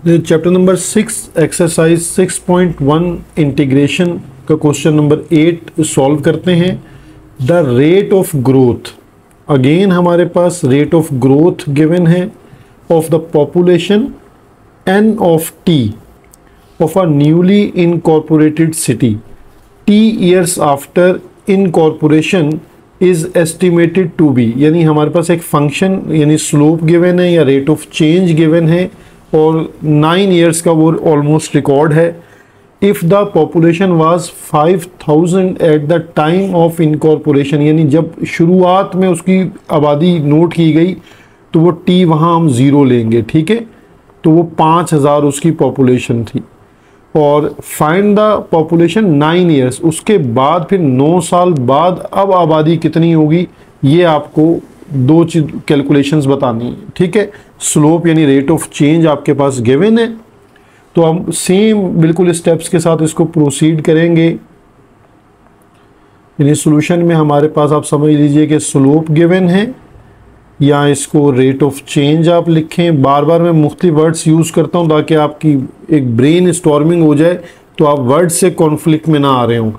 Chapter number 6 exercise 6.1 integration का question number 8 solve करते हैं। The rate of growth, again हमारे पास रेट ऑफ ग्रोथ गिवन है of the population n of t of a newly incorporated city t years after incorporation is estimated to be, यानी हमारे पास एक function यानी slope given है या rate of change given है और 9 ईयर्स का वो ऑलमोस्ट रिकॉर्ड है। If the population was 5000 at the time of incorporation, यानी जब शुरुआत में उसकी आबादी नोट की गई तो वो टी वहाँ हम ज़ीरो लेंगे, ठीक है। तो वो 5000 उसकी पॉपुलेशन थी और फाइंड द पॉपुलेशन 9 ईयर्स, उसके बाद फिर 9 साल बाद अब आबादी कितनी होगी, ये आपको दो चीज कैलकुलेशंस बतानी है, ठीक है। स्लोप यानी रेट ऑफ चेंज आपके पास गिवन है, तो हम सेम बिल्कुल स्टेप्स के साथ इसको प्रोसीड करेंगे। यानी सॉल्यूशन में हमारे पास आप समझ लीजिए कि स्लोप गिवन है या इसको रेट ऑफ चेंज आप लिखें। बार बार मैं मुख्तलिफ वर्ड्स यूज़ करता हूँ ताकि आपकी एक ब्रेन स्टॉर्मिंग हो जाए, तो आप वर्ड से कॉन्फ्लिक्ट में ना आ रहे हों।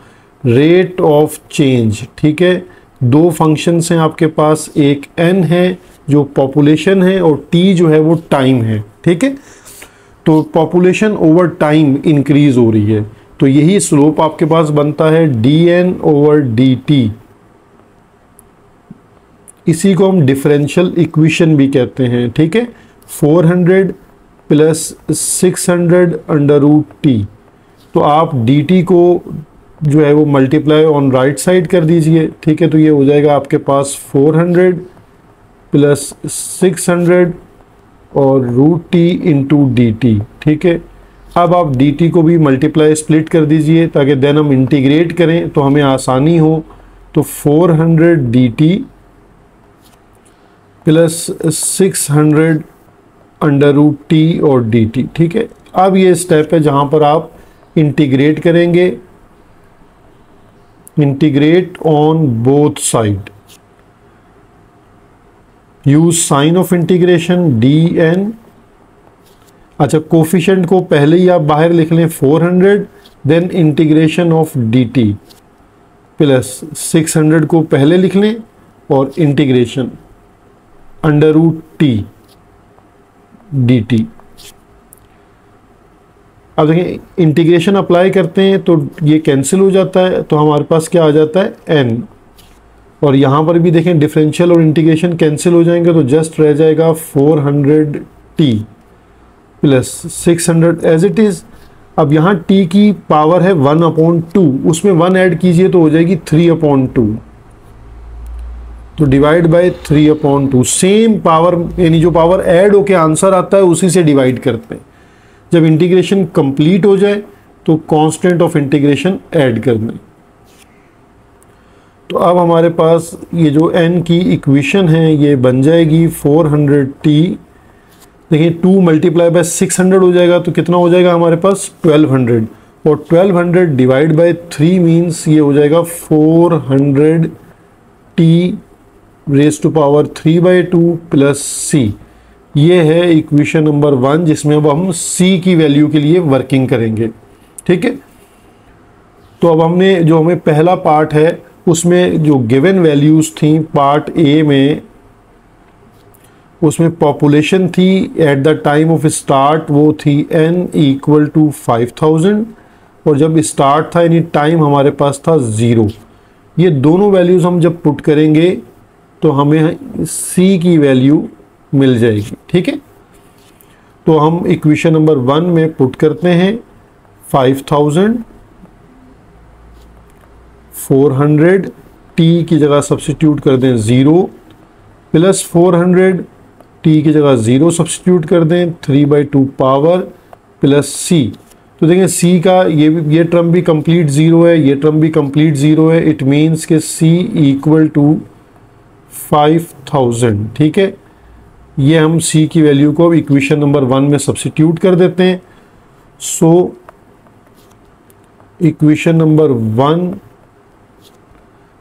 रेट ऑफ चेंज, ठीक है। दो फंक्शंस हैं आपके पास, एक n है जो पॉपुलेशन है और t जो है वो टाइम है, ठीक है। तो पॉपुलेशन ओवर टाइम इंक्रीज हो रही है, तो यही स्लोप आपके पास बनता है dn ओवर dt। इसी को हम डिफरेंशियल इक्वेशन भी कहते हैं, ठीक है। 400 प्लस 600 अंडर रूट टी, तो आप dt को जो है वो मल्टीप्लाई ऑन राइट साइड कर दीजिए, ठीक है। तो ये हो जाएगा आपके पास 400 प्लस 600 और root T into D T, ठीक है। अब आप डी टी को भी मल्टीप्लाई स्प्लिट कर दीजिए ताकि देन हम इंटीग्रेट करें तो हमें आसानी हो। तो 400 D T plus 600 under root T और डी टी, ठीक है। अब ये स्टेप है जहाँ पर आप इंटीग्रेट करेंगे, integrate on both side, use sign of integration D N. अच्छा, कोफिशिएंट को पहले ही आप बाहर लिख लें 400, then integration of D T plus 600 को पहले लिख लें और integration under root T D T. अब देखें इंटीग्रेशन अप्लाई करते हैं तो ये कैंसिल हो जाता है, तो हमारे पास क्या आ जाता है n। और यहाँ पर भी देखें डिफरेंशियल और इंटीग्रेशन कैंसिल हो जाएंगे तो जस्ट रह जाएगा 400t plus 600 as it is. अब यहाँ t की पावर है 1/2, उसमें 1 ऐड कीजिए तो हो जाएगी 3/2, तो डिवाइड बाय 3/2। सेम पावर यानी जो पावर ऐड होके आंसर आता है उसी से डिवाइड करते हैं। जब इंटीग्रेशन कंप्लीट हो जाए तो कांस्टेंट ऑफ इंटीग्रेशन ऐड करना है। तो अब हमारे पास ये जो n की इक्वेशन है ये बन जाएगी 400t, देखिए 2 मल्टीप्लाई बाय 600 हो जाएगा तो कितना हो जाएगा हमारे पास 1200, और 1200 डिवाइड बाय 3 मीन्स ये हो जाएगा 400t raise to power 3/2 plus c। ये है इक्वेशन नंबर 1 जिसमें अब हम c की वैल्यू के लिए वर्किंग करेंगे, ठीक है। तो अब हमने जो हमें पहला पार्ट है उसमें जो गिवन वैल्यूज थी पार्ट ए में, उसमें पॉपुलेशन थी at the time of start वो थी n इक्वल टू 5000, और जब स्टार्ट था यानी टाइम हमारे पास था 0। ये दोनों वैल्यूज हम जब पुट करेंगे तो हमें c की वैल्यू मिल जाएगी, ठीक है। तो हम इक्वेशन नंबर 1 में पुट करते हैं 5000, 400 t की जगह सब्स्टिट्यूट कर दें 0 प्लस 400 t की जगह 0 सब्स्टिट्यूट कर दें 3/2 पावर प्लस c। तो देखें c का ये टर्म भी कंप्लीट 0 है, ये टर्म भी कंप्लीट 0 है। इट मीन्स के c इक्वल टू 5000, ठीक है। ये हम c की वैल्यू को इक्वेशन नंबर 1 में सब्स्टिट्यूट कर देते हैं। So equation number 1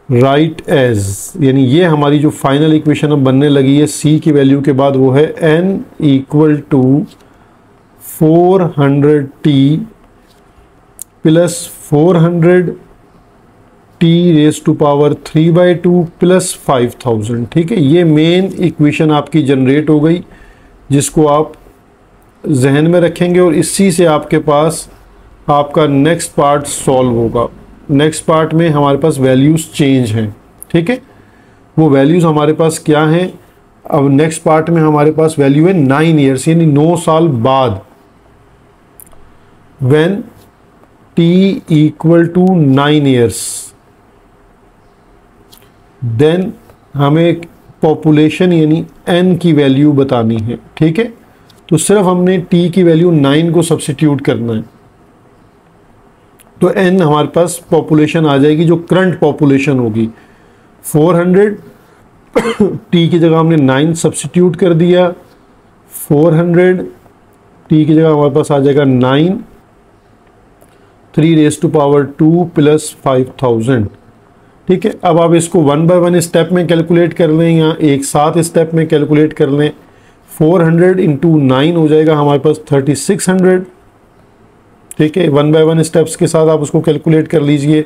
write as, यानी ये हमारी जो फाइनल इक्वेशन अब बनने लगी है c की वैल्यू के बाद वो है n equal to 400t plus 400t raise to power 3/2 plus 5000। ठीक है, ये मेन इक्वेशन आपकी जनरेट हो गई, जिसको आप जहन में रखेंगे और इसी से आपके पास आपका नेक्स्ट पार्ट सॉल्व होगा। नेक्स्ट पार्ट में हमारे पास वैल्यूज़ चेंज हैं। ठीक है, वो वैल्यूज़ हमारे पास क्या हैं? अब नेक्स्ट पार्ट में हमारे पास वैल्यू है 9 ईयर्स, यानी 9 साल बाद। When t equal to 9 years, then हमें पॉपुलेशन यानी n की वैल्यू बतानी है। ठीक है, तो सिर्फ हमने t की वैल्यू 9 को सब्सिट्यूट करना है, तो n हमारे पास पॉपुलेशन आ जाएगी जो करंट पॉपुलेशन होगी। 400 t की जगह हमने 9 सब्सिट्यूट कर दिया, 400 t की जगह हमारे पास आ जाएगा 9, 3 रेज टू पावर 2 प्लस 5000। ठीक है, अब आप इसको 1 बाय 1 स्टेप में कैलकुलेट कर लें या एक साथ स्टेप में कैलकुलेट कर लें। 400 इंटू 9 हो जाएगा हमारे पास 3600। ठीक है, 1 बाय 1 स्टेप्स के साथ आप उसको कैलकुलेट कर लीजिए।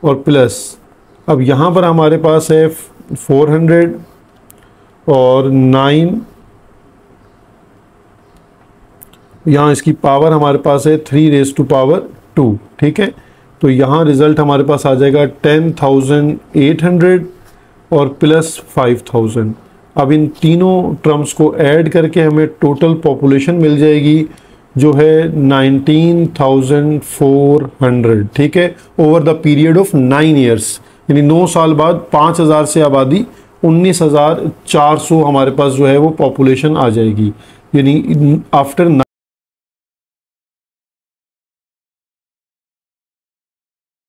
और प्लस अब यहाँ पर हमारे पास है 400 और 9, यहाँ इसकी पावर हमारे पास है 3 रेज टू पावर 2। ठीक है, तो यहाँ रिजल्ट हमारे पास आ जाएगा 10,800 और प्लस 5000। अब इन तीनों टर्म्स को ऐड करके हमें टोटल पॉपुलेशन मिल जाएगी जो है 19,400। ठीक है, over the period of 9 years, यानी 9 साल बाद 5000 से आबादी 19,400 हमारे पास जो है वो पॉपुलेशन आ जाएगी, यानी आफ्टर